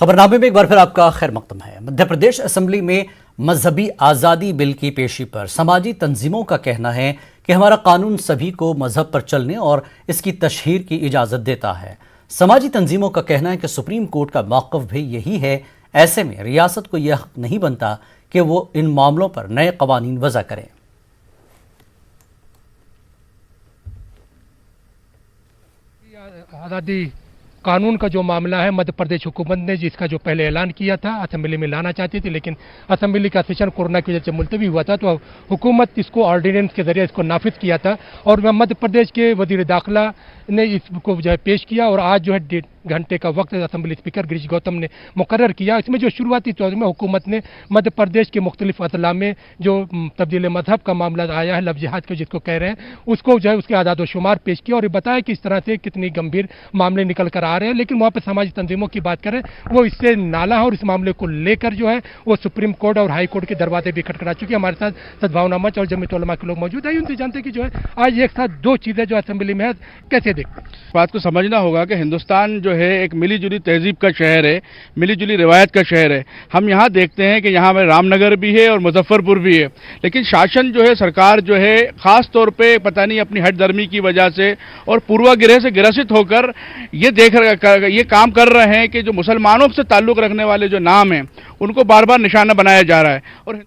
खबरनामे में एक बार फिर आपका खैर मकदम है। मध्य प्रदेश असेंबली में मजहबी आज़ादी बिल की पेशी पर समाजी तंजीमों का कहना है कि हमारा कानून सभी को मजहब पर चलने और इसकी तशहीर की इजाज़त देता है। समाजी तंजीमों का कहना है कि सुप्रीम कोर्ट का मौक़िफ़ भी यही है। ऐसे में रियासत को यह हक नहीं बनता कि वो इन मामलों पर नए क़वानीन वज़ा करें। आज़ादी कानून का जो मामला है, मध्य प्रदेश हुकूमत ने जिसका जो पहले ऐलान किया था असेंबली में लाना चाहती थी, लेकिन असेंबली का सेशन कोरोना की वजह से मुलतवी हुआ था, तो हुकूमत इसको ऑर्डिनेंस के जरिए इसको नाफिज किया था और मध्य प्रदेश के वजीर दाखिला ने इसको जो है पेश किया और आज जो है 1.5 घंटे का वक्त असेंबली स्पीकर गिरीश गौतम ने मुकर्रर किया। इसमें जो शुरुआती तौर में हुकूमत ने मध्य प्रदेश के मुख्तलिफ अजला में जो तब्दील मजहब का मामला आया है, लफ्ज़ जिहाद को जिसको कह रहे हैं, उसको जो है उसके आदाद व शुमार पेश किया और ये बताया कि इस तरह से कितनी गंभीर मामले निकल कर आ रहे हैं। लेकिन वहाँ पर समाजी तंजीमों की बात करें, वो इससे नाला है और इस मामले को लेकर जो है वो सुप्रीम कोर्ट और हाई कोर्ट के दरवाजे भी खटखटा चुके हैं। हमारे साथ सद्भावना मंच और जमीयत उलमा के लोग मौजूद हैं। उनसे जानते हैं कि जो है आज एक साथ दो चीज़ें जो असेंबली में है, कैसे देखते हैं? बात को समझना होगा कि हिंदुस्तान जो है एक मिली जुली तहजीब का शहर है, मिली जुली रिवायत का शहर है। हम यहाँ देखते हैं कि यहाँ में रामनगर भी है और मुजफ्फरपुर भी है, लेकिन शासन जो है, सरकार जो है, खास तौर पे पता नहीं अपनी हट दर्मी की वजह से और पूर्वाग्रह से ग्रसित होकर ये काम कर रहे हैं कि जो मुसलमानों से ताल्लुक़ रखने वाले जो नाम हैं उनको बार बार निशाना बनाया जा रहा है। और